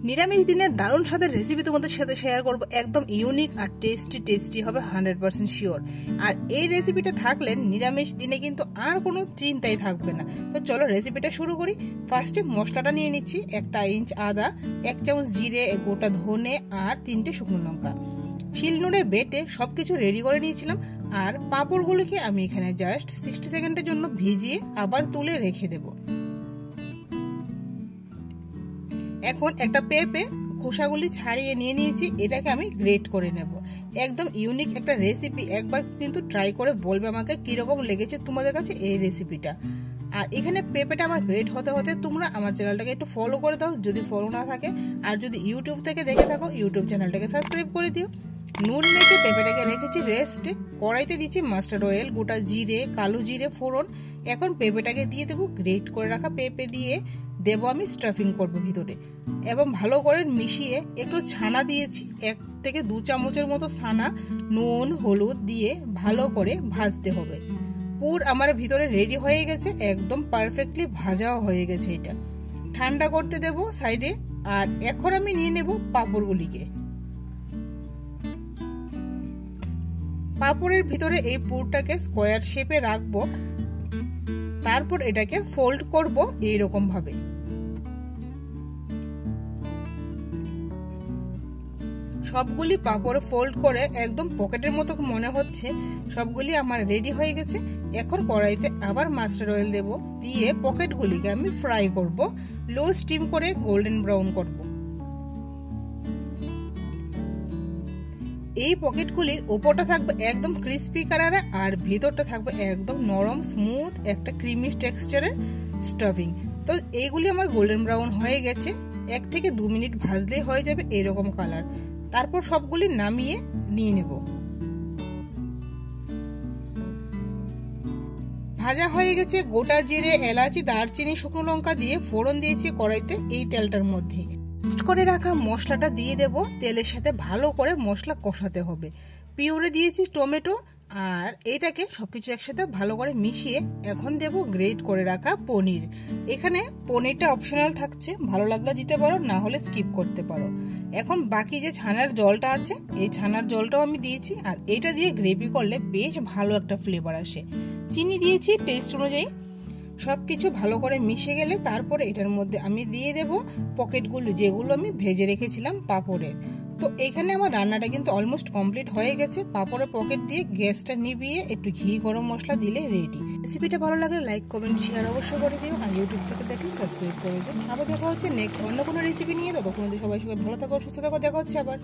নিরামিষ দিনের দারুণ স্বাদের রেসিপি তোমাদের সাথে শেয়ার করব। একদম ইউনিক আর টেস্টি হবে, 100% শিওর। আর এই রেসিপিটা থাকলে নিরামিষ দিনে কিন্তু আর কোনো চিন্তাই থাকবে না। তো চলো রেসিপিটা শুরু করি। ফার্স্টে মশলাটা নিয়ে নিচ্ছি। 1 ইঞ্চ আদা, 1 চামচ জিরে, গোটা ধনে আর 3টে শুকনো লঙ্কা। শিলনোড়ে বেটে সবকিছু রেডি করে নিয়েছিলাম। আর পাঁপড়গুলোকে আমি এখানে জাস্ট 60 সেকেন্ডের জন্য ভিজিয়ে আবার তুলে রেখে দেব। এখন একটা পেঁপে খোসাগুলি ছাড়িয়ে নিয়ে নিয়েছি, এটাকে আমি গ্রেট করে নেব। একদম ইউনিক একটা রেসিপি, একবার কিন্তু ট্রাই করে বলবে আমাকে কিরকম লেগেছে তোমাদের কাছে এই রেসিপিটা। আর এখানে পেঁপেটা আমার গ্রেট হতে হতে তোমরা আমার চ্যানেলটাকে একটু ফলো করে দাও যদি ফলো না থাকে। আর যদি ইউটিউব থেকে দেখে থাকো ইউটিউব চ্যানেলটাকে সাবস্ক্রাইব করে দিও। নুন মেখে পেঁপেটাকে রেখেছি রেস্টে। কড়াইতে দিচ্ছি মাস্টার্ড অয়েল, গোটা জিরে, কালো জিরে ফোড়ন। এখন পেঁপেটাকে দিয়ে দেবো। গ্রেট করে রাখা পেঁপে দিয়ে দেবো আমি স্টাফিং করব ভিতরে, এবং ভালো করে মিশিয়ে একটু ছানা দিয়েছি, 1 থেকে 2 চামচের মতো ছানা, নুন হলুদ দিয়ে ভালো করে ভাজতে হবে। পুর আমার ভিতরে রেডি হয়ে গেছে, একদম পারফেক্টলি ভাজাও হয়ে গেছে। এটা ঠান্ডা করতে দেব সাইডে। আর এখন আমি নিয়ে নেব পাঁপড়গুলিকে। পাঁপড়ের ভিতরে এই পুরটাকে স্কোয়ার শেপে রাখবো, তারপর এটাকে ফোল্ড করব এইরকম ভাবে। সবগুলি পাঁপড় ফোল্ড করে একদম পকেটের মতো মনে হচ্ছে। সবগুলি আমার রেডি হয়ে গেছে। এখন কড়াইতে আবার মাস্টার্ড অয়েল দেব, দিয়ে পকেটগুলিকে আমি ফ্রাই করব, লো স্টিম করে গোল্ডেন ব্রাউন করব। এই পকেটগুলির উপরটা থাকবে একদম ক্রিস্পি কালারে, আর ভিতরটা থাকবে একদম নরম স্মুথ একটা ক্রিমি টেক্সচারের স্টাফিং। তো এইগুলি আমার গোল্ডেন ব্রাউন হয়ে গেছে। 1 থেকে 2 মিনিট ভাজলেই হয়ে যাবে এরকম কালার। তারপর সবগুলি নামিয়ে নিয়ে নেব। ভাজা হয়ে গেছে। গোটা জিরে, এলাচি, দারচিনি, শুকনো লঙ্কা দিয়ে ফোড়ন দিয়েছি কড়াইতে এই তেলটার মধ্যে। মিক্সড করে রাখা মশলাটা দিয়ে দেব। তেলের সাথে ভালো করে মশলা কষাতে হবে। পিউরে দিয়েছি টমেটো, আর এটাকে সবকিছু একসাথে ভালো করে মিশিয়ে এখন দেব গ্রেট করে রাখা পনির। এখানে পনিরটা অপশনাল থাকছে, ভালো লাগলে দিতে পারো, না হলে স্কিপ করতে পারো। এখন বাকি যে ছানার জলটা আছে, এই ছানার জলটাও আমি দিয়েছি। আর এটা দিয়ে গ্রেভি করলে বেশ ভালো একটা ফ্লেভার আসে। চিনি দিয়েছি টেস্ট অনুযায়ী। সবকিছু ভালো করে মিশে গেলে তারপরে এটার মধ্যে আমি দিয়ে দেব পকেটগুলো, যেগুলো আমি ভেজে রেখেছিলাম পাঁপড়ের। তো এখানে আমার রান্নাটা কিন্তু অলমোস্ট কমপ্লিট হয়ে গেছে। পাঁপড়ের পকেট দিয়ে গ্যাসটা নিভিয়ে একটু ঘি গরম মশলা দিলে রেডি। রেসিপিটা ভালো লাগলে লাইক কমেন্ট শেয়ার অবশ্যই করে দিও। আর ইউটিউব থেকে দেখলে সাবস্ক্রাইব করে দিও। আবার দেখা হচ্ছে নেক্সট অন্য কোনো রেসিপি নিয়ে। ততক্ষণ সবাই ভালো থাকো, সুস্থ থাকো। দেখা হচ্ছে আবার।